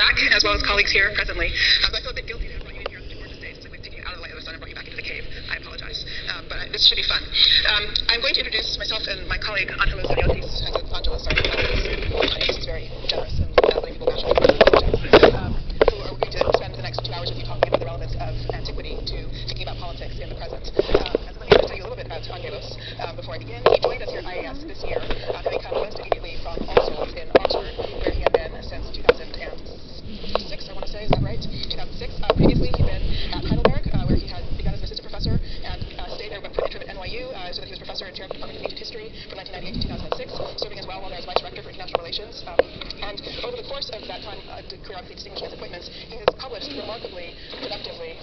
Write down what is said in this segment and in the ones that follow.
back, as well as colleagues here presently. So I feel a bit guilty to have brought you in here on the Gorgeous stage. It's like we've taken you out of the light of the sun and brought you back into the cave. I apologize, but this should be fun. I'm going to introduce myself and my colleague Angelos Aniotis. Angelos, sorry. He's very generous and letting people naturally who are going to spend the next 2 hours with you talking about the relevance of antiquity to thinking about politics in the present. And so let me just tell you a little bit about Angelos before I begin. He joined us here at IAS this year, having come most immediately from All Souls in Oxford, where he had been since 2006, I want to say, is that right? 2006. Previously, he'd been at Heidelberg, where he had begun as an assistant professor and stayed there, but for interim at NYU, so that he was professor and chair of the Department of Ancient History from 1998 to 2006, serving as well while there as vice rector for international relations. And over the course of that time, periodically distinguishing his appointments, he has published remarkably productively,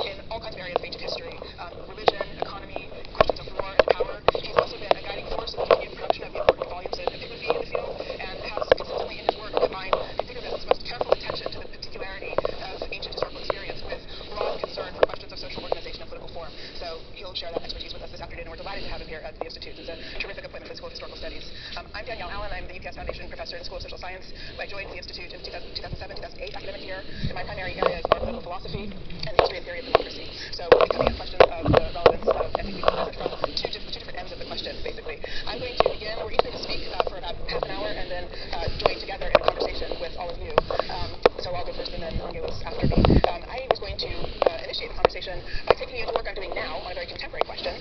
in all kinds of areas of ancient history, religion, economy, questions of war and power. He's also been a guiding force in the continued production of important volumes of epigraphy in the field, and has consistently in his work combined configurabilist's most careful attention to the particularity of ancient historical experience with broad concern for questions of social organization and political form. So he'll share that expertise with us this afternoon, and we're delighted to have him here at the Institute. It's a terrific appointment for the School of Historical Studies. I'm Danielle Allen. I'm the UPS Foundation Professor in the School of Social Science. I joined the Institute in 2007-2008 academic year, and my primary area is political philosophy and the history and theory of democracy. So we'll be coming at questions of the relevance of antiquity to the present from two different ends of the question, basically. I'm going to begin. We're each going to speak for about half an hour, and then join together in a conversation with all of you. So I'll go first, and then Angelos after me. I was going to initiate the conversation by taking you into work I'm doing now on a very contemporary question,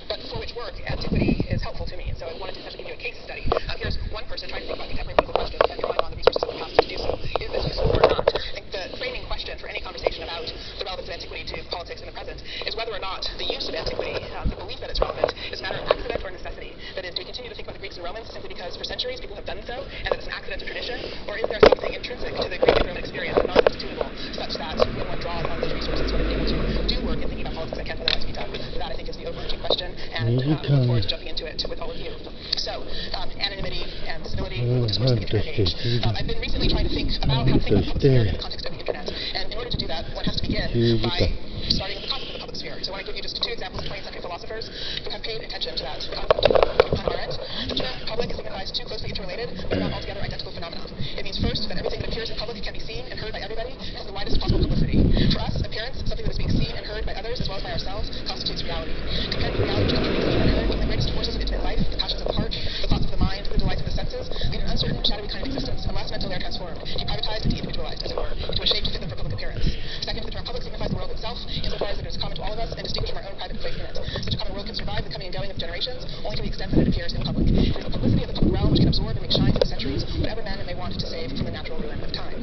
but for which work antiquity is helpful to me. So I wanted to essentially give you a case study. Here's one person trying to think about contemporary political questions and drawing on the resources of the past to do so. Is this useful or not? I think the framing question for any conversation about the relevance of antiquity to politics in the present is whether or not the use of antiquity, the belief that it's relevant, is a matter of accident or necessity. That is, do we continue to think about the Greeks and Romans simply because for centuries people have done so, and that it's an accident of tradition, or is there something intrinsic to the Greek and Roman experience, non-substitutable, such that when one draws on those resources, one is able to do work in thinking about politics that can't otherwise be done? That, I think, is the overarching question, and I look forward to jumping into it with all of you. So, anonymity and civility, discourse of the internet age. I've been recently trying to think about how to think about public sphere in the context of the internet, and in order to do that, one has to begin by starting with the concept of the public sphere. So I want to give you just two examples of 20th century philosophers who have paid attention to that concept. Hannah Arendt, the term public signifies two closely interrelated, but not altogether identical phenomena. It means first that everything that appears in public can be seen and heard by everybody and has the widest possible publicity. For us, appearance, something that is being seen and heard by others as well as by ourselves, constitutes reality. Compared with reality which cannot be seen and heard, even the greatest forces of intimate life, the passions of the heart, the thoughts of the mind, the delights of the senses, lead an uncertain, shadowy kind of existence, unless mentally they are transformed, deprivatized and de-individualized, as it were, into a shape to fit them for public appearance. Second, the term public signifies the world itself, insofar as it is common to all of us and distinguished from our own private place in it. Such a common world can survive the coming and going of generations only to the extent that it appears in public. It is the publicity of the public realm which can absorb and make shine through the centuries whatever man may want to save from the natural ruin of time.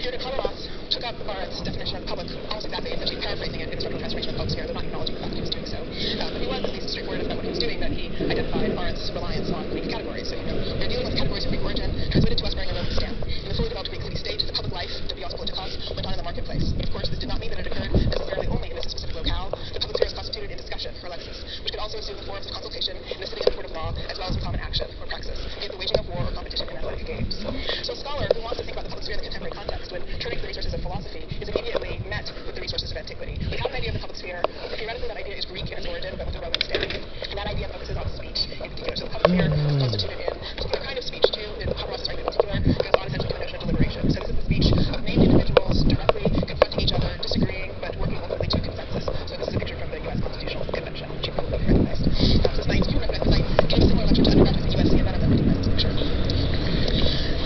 Jürgen Habermas took up Arendt's definition of the public almost exactly, essentially paraphrasing it in Structural Transformation of the Public Sphere, though not acknowledging the fact that he was doing so. But he was at least straightforward about what he was doing, that he identified Arendt's reliance on Greek categories. So, we're dealing with categories of Greek origin, transmitted to us bearing a Roman stamp. In the fully developed Greek city-state, the public life, Dibios Politikos, went on in the marketplace. But of course, this did not mean that it occurred necessarily only in this specific locale. The public sphere is constituted in discussion, or lexis, which could also assume the forms of consultation in the city and the court of law, as well as in common action, or praxis, be it the waging of war or competition in athletic games. So a scholar who wants to think about the public sphere in the contemporary context, when turning to the resources of philosophy, is immediately met with the resources of antiquity. We have an idea of the public sphere. Theoretically, that idea is Greek in its origin, but with a Roman stamp. And that idea focuses on speech in particular. So the public sphere is constituted in a particular kind of speech, too. Habermas's argument in particular goes on essentially to a notion of deliberation. So this is the speech of named individuals directly confronting each other, disagreeing, but working ultimately to a consensus. So this is a picture from the U.S. Constitutional Convention, which you probably recognized. So it's 92, because I gave a similar lecture to undergraduates at USC, and none of them recognized this picture.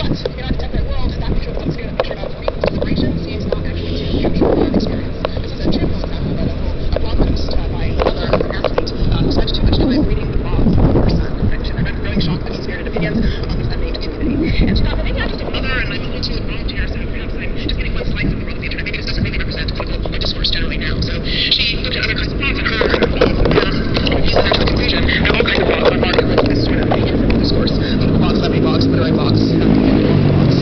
But in our contemporary world, that picture of the public sphere, the picture of reasoned deliberation, seems not actually to capture our experience. This is a trivial example, but a blog post by another athlete who spent too much time reading the blogs of her son, which I read with growing shock that he spirited opinions about this unnamed community. And she thought, well, maybe I'm just a mother and I'm a little too involved here, so perhaps I'm just getting one slice of the world of the internet. Maybe this doesn't really represent political or discourse generally now. So she looked at other kinds of blogs, and her views led her to the conclusion that all kinds of blogs are marketed with this sort of informal discourse. Political blogs, celebrity blogs, literary blogs, blogs.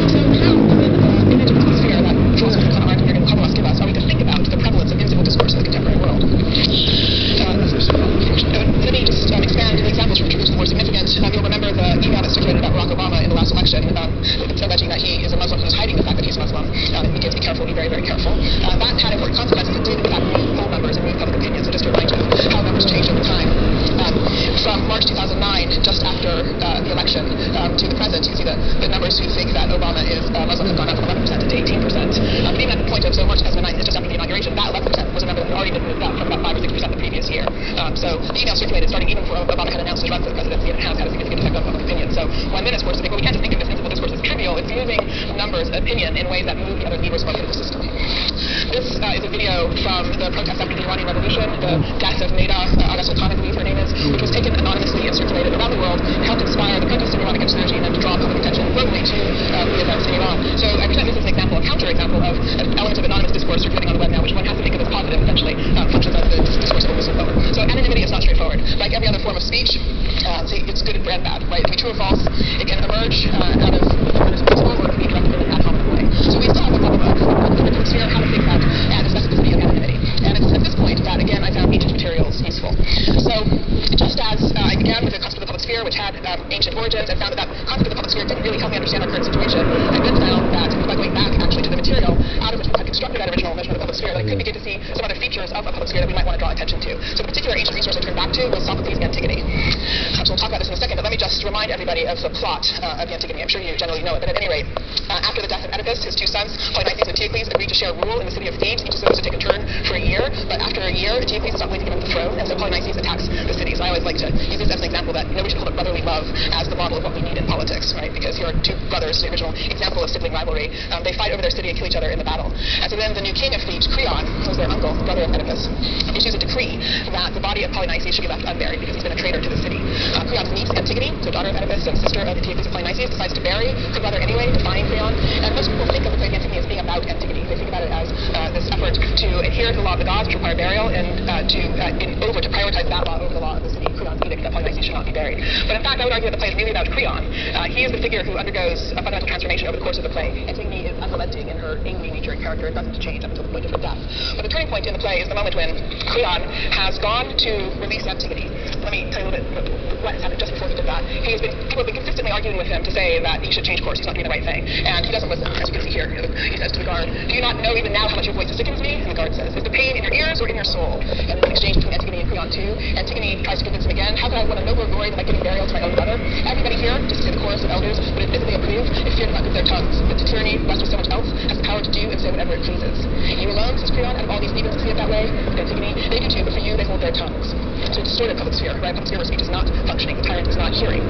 So how, within the image of the public sphere that philosophers Hannah Arendt and Jürgen Habermas give us, are we to think about the prevalence of in-civil discourse in the contemporary world? Let me just expand the examples from which are more significant. You'll remember the email that circulated about Barack Obama in the last election. after the election to the present, you can see the numbers who think that Obama is Muslim have gone up from 11% to 18%. But even at the point of, so March 2009, just after the inauguration, that 11% was a number that had already been moved up from about 5 or 6% the previous year. So the email circulated starting even before Obama had announced his run for the presidency, and it has had a significant effect on public opinion. So when minutes were to think, well, we can't just think of this principal discourse as trivial, it's moving numbers, opinion, in ways that move the other levers of our political system. This is a video from the protest after the Iranian Revolution, the death of Neda Agha-Soltan, I believe her name is, which was taken anonymously and circulated around the world, helped inspire the protest in Iran against the regime and to draw public attention globally to the events in Iran. So I present this as an example, a counter-example of an element of anonymous discourse circulating on the web now, which one has to think of as positive, eventually, functions as the discourse of a whistleblower. So anonymity is not straightforward. Like every other form of speech, it's good and bad, right? It can be true or false. It can emerge out of the principle, or it can be conducted in an ad hominem way. So we still have the problem of the public sphere, how to think about and the specificity of anonymity. And it's at this point that, again, I found ancient materials useful. So just as I began with the concept of the public sphere, which had ancient origins, and found that concept of the public sphere didn't really help me understand our current situation, I then found that by going back actually to the material out of which we had constructed that original measurement of the public sphere, that I could begin to see some other features of a public sphere that we might want to draw attention to. So the particular ancient resource I turned back to was Sophocles' Antigone. So we'll talk about this in a second, but let me just remind everybody of the plot of the Antigone. I'm sure you generally know it, but at any rate, after the death of Oedipus, his two sons, Polynices and Eteocles, agreed to share rule in the city of Thebes. Each is supposed to take a turn for a year, but after a year, Eteocles is not willing to give him the throne, and so Polynices attacks the city. So I always like to use this as an example that we should hold up brotherly love as the model of what we need in politics, right? Because here are two brothers, the original example of sibling rivalry. They fight over their city and kill each other in the battle. And so then the new king of Thebes, Creon, who was their uncle, brother of Oedipus, issues a decree that the body of Polynices should be left unburied because he's been a traitor to the city. Creon's niece, Antigone, so daughter of Oedipus and sister of Eteocles and Polynices, decides to bury her brother anyway, defying Creon. And most people think of the play of Antigone as being about Antigone. They think about it as this effort to adhere to the law of the gods, which require burial, and to prioritize that law over the law of the city, Creon's edict that Polynices should not be buried. But in fact, I would argue that the play is really about Creon. He is the figure who undergoes a fundamental transformation over the course of the play. Antigone is unrelenting in her angry nature and character. It doesn't change up until the point of her death. But the turning point in the play is the moment when Creon has gone to release Antigone. Let me tell you a little bit what has happened just before he did that. People have been consistently arguing with him to say that he should change course. He's not doing the right thing. And he doesn't listen. As you can see here, he says to the guard, "Do you not know even now how much your voice sickens me?" And the guard says, "Is the pain in your ears or in your soul?" And in exchange between Antigone and Creon too, Antigone tries to convince him again, "How can I win a nobler glory than by giving burial to my own brother?" Everybody here, just to say the chorus of elders, would admittedly approve if fear did not give their tongues. But to tyranny, blessed with so much else, has the power to do and say whatever it pleases. You alone, says Creon, out of all these leaders who see it that way, but Antigone, they do too, but for you, they hold their tongues. So it's a distorted public sphere, right? Public sphere where speech is not functioning, the tyrant is not hearing.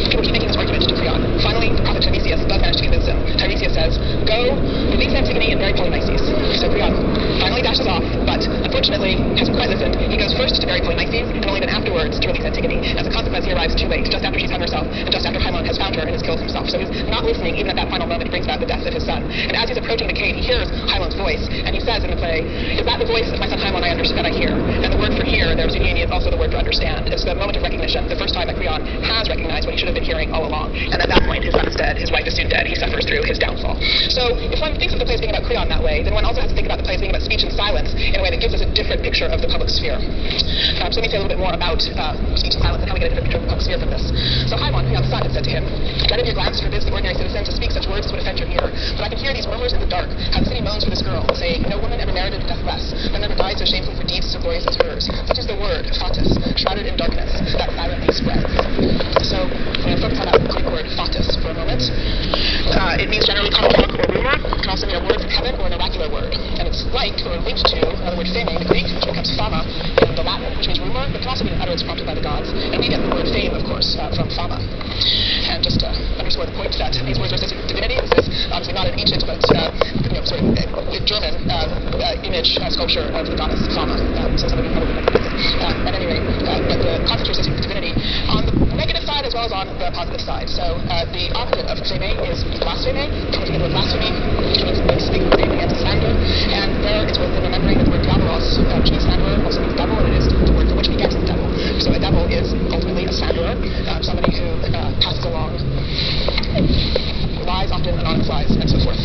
People keep making this argument to Creon. Finally, the prophet Tiresias does manage to convince him. Tiresias says, "Go, release Antigone and bury Polynices." So Creon finally dashes off, but unfortunately hasn't quite listened. He goes first to bury Polynices, and only then afterwards to release Antigone. As a consequence, he arrives too late, just after she's hung herself, and just after Haemon has found her and has killed himself. So he's not listening, even at that final moment. He brings about the death of his son. And as he's approaching the cave, he hears Haemon's voice, and he says in the play, "Is that the voice of my son Haemon that I hear?" And the word for hear, there, Zuniani, is also the word for understand. It's the moment of recognition, the first time that Creon has recognized what he should have been hearing all along. And at that point, his son is dead, his wife is soon dead, he suffers through his downfall. So if one thinks of the play as being about Creon that way, then one also has to think about the play as being about speech and silence in a way that gives us a different picture of the public sphere. So let me say a little bit more about speech and silence and how we get a different picture of the public sphere from this. So Haemon, Creon's son, had said to him, "Dread of your glance forbids the ordinary citizen to speak such words as would offend your ear. But I can hear these murmurs in the dark, how the city moans for this girl, saying, no woman ever merited death less, and never died so shamefully for deeds so glorious as hers. Such is the word, fatus, shrouded in darkness, that silently spreads." So I'm going to focus on that Greek word fatus for a moment. It means generally common talk or rumor. It can also mean a word from heaven or an oracular word. And it's like or linked to another word fame in the Greek, which becomes fama in the Latin, which means rumor, but can also mean an utterance prompted by the gods. And we get the word fame, of course, from fama. And just to underscore the point that these words are associated with divinity, this is obviously not an ancient, but sort of German image sculpture of the goddess Fama. So some of you probably recognize it. At any rate, but the concepts are associated with divinity on the negative side as well as on the positive side. So the opposite of fame is blaspheme. Coming together with blasphemy, which means speaking the against slander. And there it's worth remembering that the word diabolos, which means slanderer, also means devil, and it is the word for which begets the devil. So a devil is ultimately a slanderer, somebody who passes along lies, often anonymous lies, and so forth.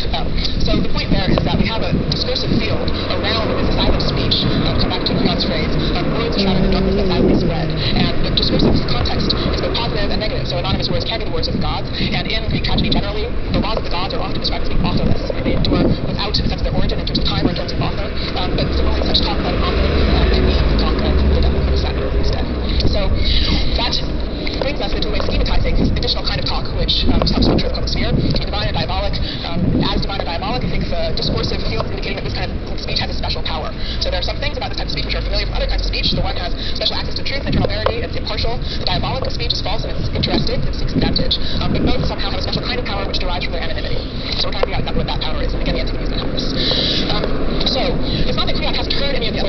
So the point there is that we have a discursive field around this silent speech, come back to Creon's phrase, words shrouded in darkness that silently spread. And the discursive context is both positive and negative. So anonymous words can be the words of the gods, and in Greek tragedy generally, the laws of the gods are often described as being authorless. They endure without a sense of their origin in terms of time or in terms of author, but similarly such talk about an author can be the talk of the devil, the slanderer instead. So that brings us into a way of schematizing this additional kind of talk which helps structure the public sphere. It can be divine or diabolic. As divine or diabolic, I think the discursive field is indicating that this kind of speech has a special power. So there are some things about this type of speech which are familiar from other kinds of speech. The one has special access to truth and internal verity, it's impartial. The diabolic speech is false and it's interested, it seeks advantage. But both somehow have a special kind of power which derives from their anonymity. So we're trying to figure out exactly what that power is, and again, the Antigone is going to help us. So it's not that Creon hasn't heard any of this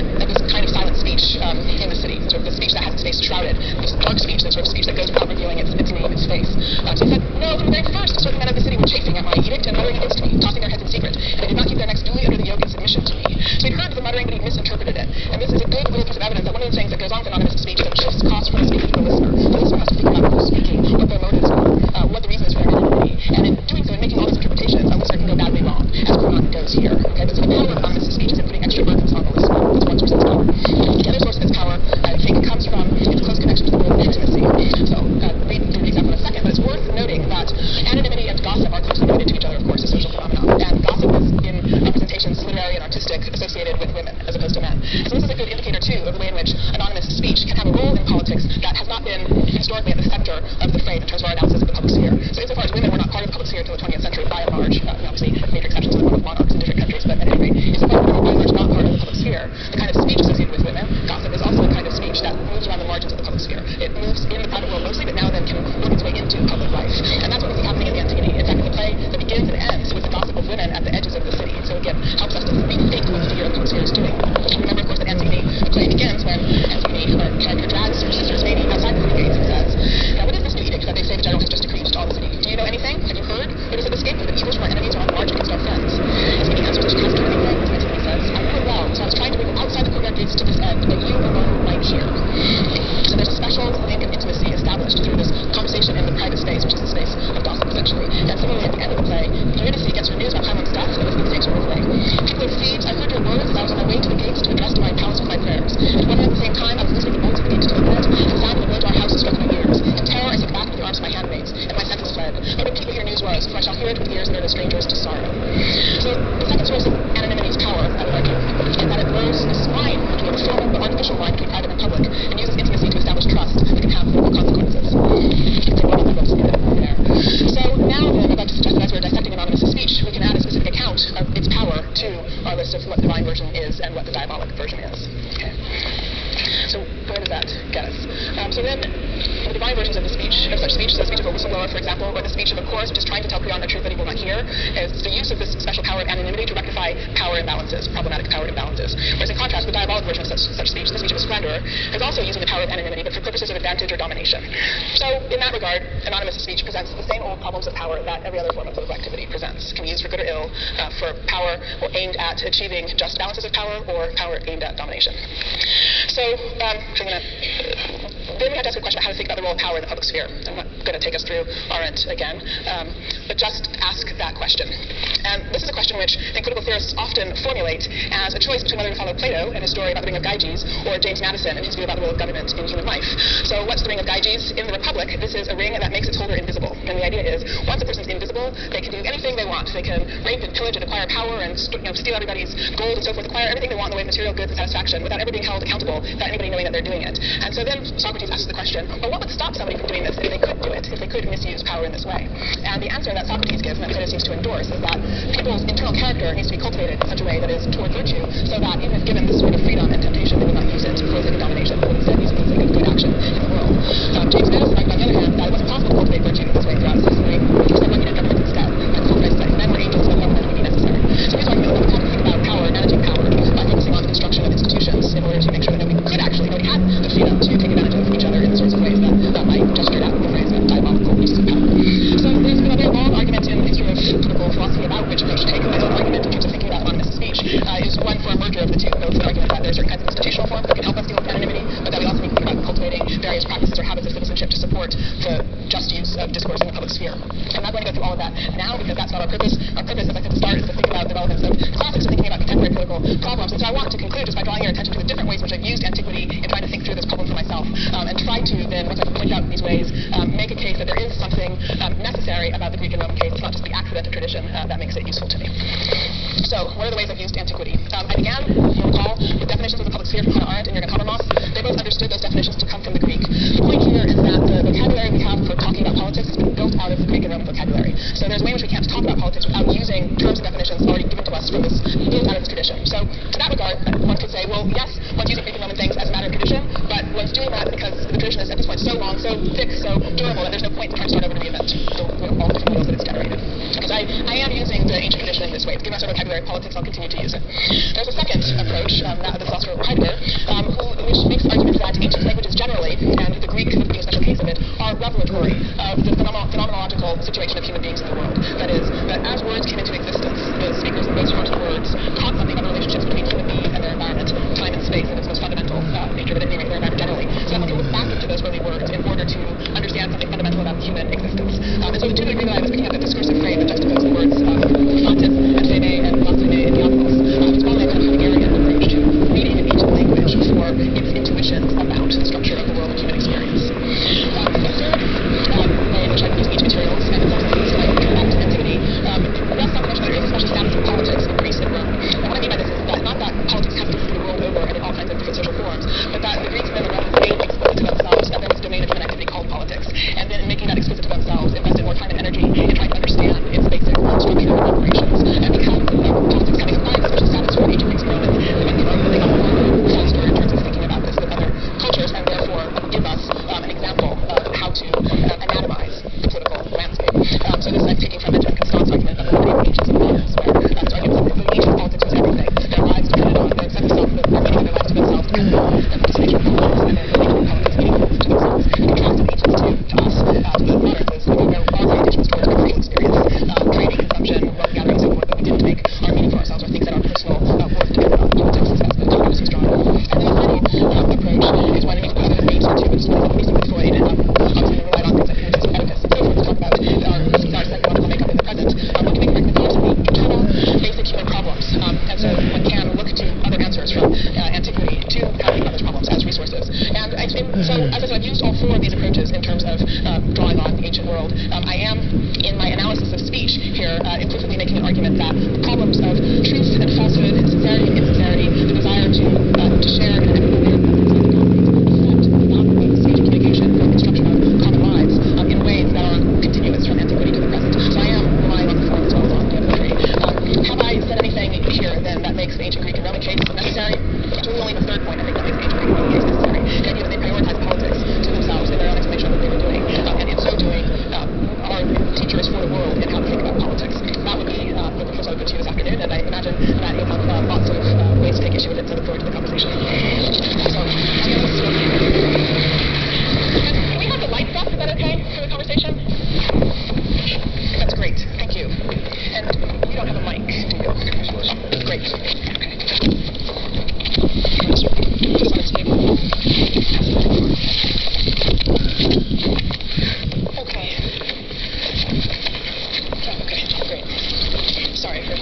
kind of silent speech in the city, sort of the speech that has its face shrouded, this dark speech, that sort of speech that goes without revealing its name, its face. So he said, no, from the very first, certain men of the city were chafing at my edict and muttering against me, tossing their heads in secret, and they did not keep their necks duly under the yoke in submission to me. So he'd heard the muttering, but he misinterpreted it. And this is a good little piece of evidence that one of the things that goes on with anonymous speech is that shifts cost from the speaker to the listener. The listener has to figure out who's speaking, what their motives are, what the reason is for their anonymity. And in doing so, in making all those interpretations, a listener can go badly wrong, as Creon goes here. Okay, but so the power of anonymous speech is in putting extra burdens on the listener. That's one source of its power. The other source of its power, I think, comes from its close connection to the world of intimacy. So, read through the example in a second, but it's worth noting that anonymity and gossip are closely related to each other, of course, as social phenomena. And gossip is, in representations, literary and artistic, associated with women as opposed to men. So this is a good indicator, too, of the way in which anonymous speech can have a role in politics that has not been historically at the center of the frame in terms of our analysis of the public sphere. So insofar as women were not part of the public sphere until the 20th century, by and large, obviously major exceptions to the one with monarchs in different countries, but at any rate, insofar as women were by and large not part of the public sphere, the kind of speech associated with women, gossip, is also a kind of speech that moves around the margins of the public sphere. It moves in the private world mostly, but now and then can work its way into public life. And that's what we see happening in the Antigone. In fact, the play that begins and ends with the gossip of women at the edges of the city. So again, helps us to rethink what the figure of the public sphere is doing. Remember, of course, that Antigone, the play begins when Antigone, our character, drags her sister's baby outside the city gates and says, now what is this new edict that they say the general has just decreed to all the city? Do you know anything? Have you heard? It is of escape that evils from our enemies are on the march against our friends. Antigone answers that she hasn't heard anything. Antigone says, I know it well, so I was trying to bring them outside the courtyard gates to this end, that you alone might hear. So there's a special link of intimacy established through this conversation in the private space, which is the space of gossip, essentially. And similarly, at the end of the play, Eurydice gets her news about Chimon's death, and Elizabeth takes her away. People in Thebes, I heard your words as I was on my way to the gates to address to my palace with my prayers. And when at the same time I was listening to bolts of the gates to open it, the sound of the road to our house struck my ears. In terror, I sank back into the arms of my handmaids, and my senses fled. But when people hear news was, for I shall hear it with ears that are no strangers to sorrow. So the second source of anonymity's power, I would argue, is that it blurs this line between the formal but artificial line between private and public, and uses intimacy to establish trust that can have political consequences. So now then, I'd like to suggest that as we're dissecting anonymous speech, we can add a specific account of its power to our list of what the divine version is and what the diabolic version is. Okay. So where does that get us? So then, the divine versions of the speech, of such speech, the speech of a whistleblower, for example, or the speech of a chorus which is trying to tell Creon the truth that he will not hear, is the use of this special power of anonymity to rectify power imbalances, problematic power imbalances. Whereas in contrast, the diabolic version of such speech, the speech of a slanderer, is also using the power of anonymity, but for purposes of advantage or domination. So in that regard, anonymous speech presents the same old problems of power that every other form of political activity presents. It can be used for good or ill, for power or aimed at achieving just balances of power, or power aimed at domination. So, then we have to ask a question about how to think about the role of power in the public sphere. I'm not going to take us through Arendt again, but just ask that question. And this is a question which I think political theorists often formulate as a choice between whether to follow Plato and his story about the ring of Gyges, or James Madison and his view about the role of government in human life. So what's the ring of Gyges? In the Republic, this is a ring that makes its holder invisible. And the idea is, once a person's invisible, they can do anything they want. They can rape and pillage and acquire power and steal everybody's gold and so forth, acquire everything they want in the way of material goods and satisfaction without ever being held accountable, without anybody knowing that they're doing it. And so then Socrates asks the question, well, what would stop somebody from doing this if they could do it, if they could misuse power in this way? And the answer that Socrates gives, and that Plato seems to endorse, is that people's internal character needs to be cultivated in such a way that is toward virtue, so that even if given this sort of freedom and temptation, they would not use it for the sake of domination, but would instead use it for the sake of good action in the world. James Madison argued, on the other hand, that it wasn't possible to cultivate virtue in this way throughout his history, because then one needed government instead. And Socrates said, men were angels, but government would be necessary. So his argument is that we have to think about power, managing power, by focusing on the construction of institutions in order to make sure that nobody could actually, nobody had the freedom to take advantage of each other in the sorts of ways that might gesture out the phrase diabolical uses of power. So there's been a very long argument in the history of political philosophy about which approach to take. My own argument in terms of thinking about anonymous speech is one for a merger of the two. Both the argument that there are certain kinds of institutional forms that can help us deal with anonymity, but that we also need to think about cultivating various practices or habits of citizenship to support the just use of discourse in the public sphere. I'm not going to go through all of that now because that's not our purpose. Our purpose, as I said to start, is to think about the relevance of classics or thinking about contemporary political problems. And so I want to conclude just by drawing your attention to the different ways in which I've used antiquity in trying to think through this problem for myself, and try to then, once I've pointed out these ways, make a case that there is something necessary about the Greek and Roman case. It's not just the accident of tradition that makes it useful to me. So, what are the ways I've used antiquity? I began, you'll recall, with definitions of the public sphere from Hannah Arendt and Jürgen Habermas. They both understood those definitions to come from the Greek. The point here is that the vocabulary we have way. It's given us our vocabulary of politics, I'll continue to use it. There's a second approach, that of the philosopher Heidegger, which makes arguments that ancient languages generally, and the Greek being a special case of it, are revelatory of the phenomenological situation of human beings in the world. That is, that as words came into existence, the speakers of those first words caught something about the relationships between human beings and their environment, time and space, in its most fundamental nature, but at any rate, their environment generally. So I want to look back into those early words in order to understand something fundamental about human existence. And so to the degree that I was picking up the discursive frame that juxtaposed the words fontes and fede and doctrine and diabolos, it's probably a kind of Heideggerian approach to reading an ancient language for its intuitions about the structure of the world of human experience. The third way in which I use each materials and the processes like back to antiquity rests on the notion that there is a special status of politics in Greece and Rome. And what I mean by this is that not that politics has to be the world over and in all kinds of different social forms, but that the Greeks and the Romans made explicit to themselves that there was a domain of human activity called politics. And then in making that explicit to themselves, invested more time and energy in trying to understand its basic structure and operations. And because politics having acquired a special status for ancient Greeks and Romans, they got more faster in terms of thinking about this than other cultures, and therefore give us an example of how to anatomize the political landscape. So this I'm taking from Benjamin Constant's argument of the ancients and moderns, where his argument is that the ancient politics was everything. Their lives depended on their sense of self, their meaning of their lives to themselves depended on their participation in politics, and their meaning of politics meaningful to themselves. The contrast of ancients to us, to the moderns, is where our orientation was towards commercial experience, trading, consumption, wealth gathering, so forth, but we didn't make our meaning for ourselves or things that our personal worth depended on. Politics is that's the Thomas was drawing. And then the final approach is one of the main sort of based on Freud, and obviously relied on things like Oedipus and so forth to talk about our psychological makeup in the present. Looking at the internal basic human problems, and so one can look to other answers from antiquity to how to think about those problems as resources. And so, as I said, I've used all four of these approaches in terms of drawing on the ancient world. I am, in my analysis of speech here, implicitly making an argument that the problems of truth and falsehood, sincerity and insincerity, the desire to share in an ethical way, construction of common lives in ways that are continuous from antiquity to the present. So I am relying on the form as well as on the other three. Have I said anything here then that makes the ancient Greek and Roman case necessary? It's really only the third point I think that makes the ancient Greek and Roman case necessary. The idea that they prioritized politics to themselves in their own explanation of what they were doing, and in so doing are teachers for the world in how to think about politics. That would be the proposal I would put to you this afternoon, and I imagine that you'll have lots of ways to take issue with it, so look forward to the conversation. So, can we have the lights off? Is that okay for the conversation? That's great. Thank you. And you don't have a mic, do you? Great. Okay. Put this on its table. Okay. Oh, okay. Great. Sorry for...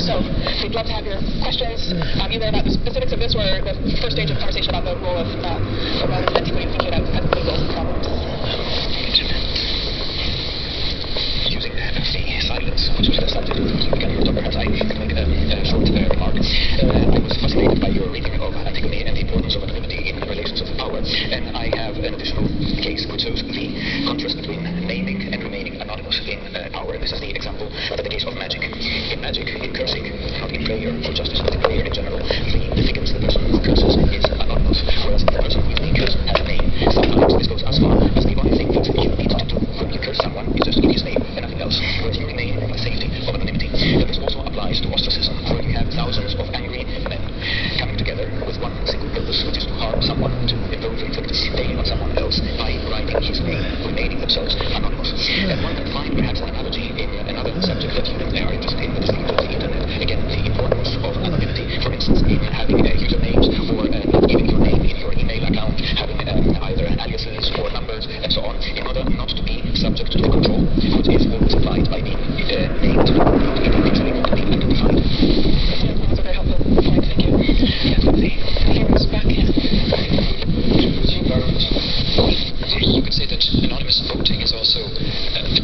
So, we'd love to have your questions, either about the specifics of this or the first stage of conversation about the role of Romans and antiquity thinking about legal problems. Using the silence, which was the subject of the Dr. Hans, I could make a short remark. I was fascinated by your reading of Antigone and the importance of anonymity in relations of power, and I have an additional case which shows the contrast between naming and remaining anonymous in power. And this is the example of the case of magic. In magic, in cursing, not in prayer for justice, but in prayer in general, the victim, the person who curses, is anonymous, whereas the person who is being cursed has a name. Sometimes this goes as far as the only thing that you need to do when you curse someone is just give his name and nothing else, whereas you remain in the safety of anonymity. And this also applies to ostracism, where you have thousands of angry men coming together with one single purpose, which is to harm someone, to inflict pain on someone else by writing his name, remaining themselves anonymous. And one can find perhaps an analogy in another subject that you are interested in, which is the internet. Again, the importance of anonymity, for instance, in having usernames, or not giving your name in your email account, having either aliases or numbers, and so on, in order not to be subject to the control, which is always applied by being named, not individually to be identified. That's a very helpful point, thank you. Yes, the hero's back here. You could say that anonymous voting is also a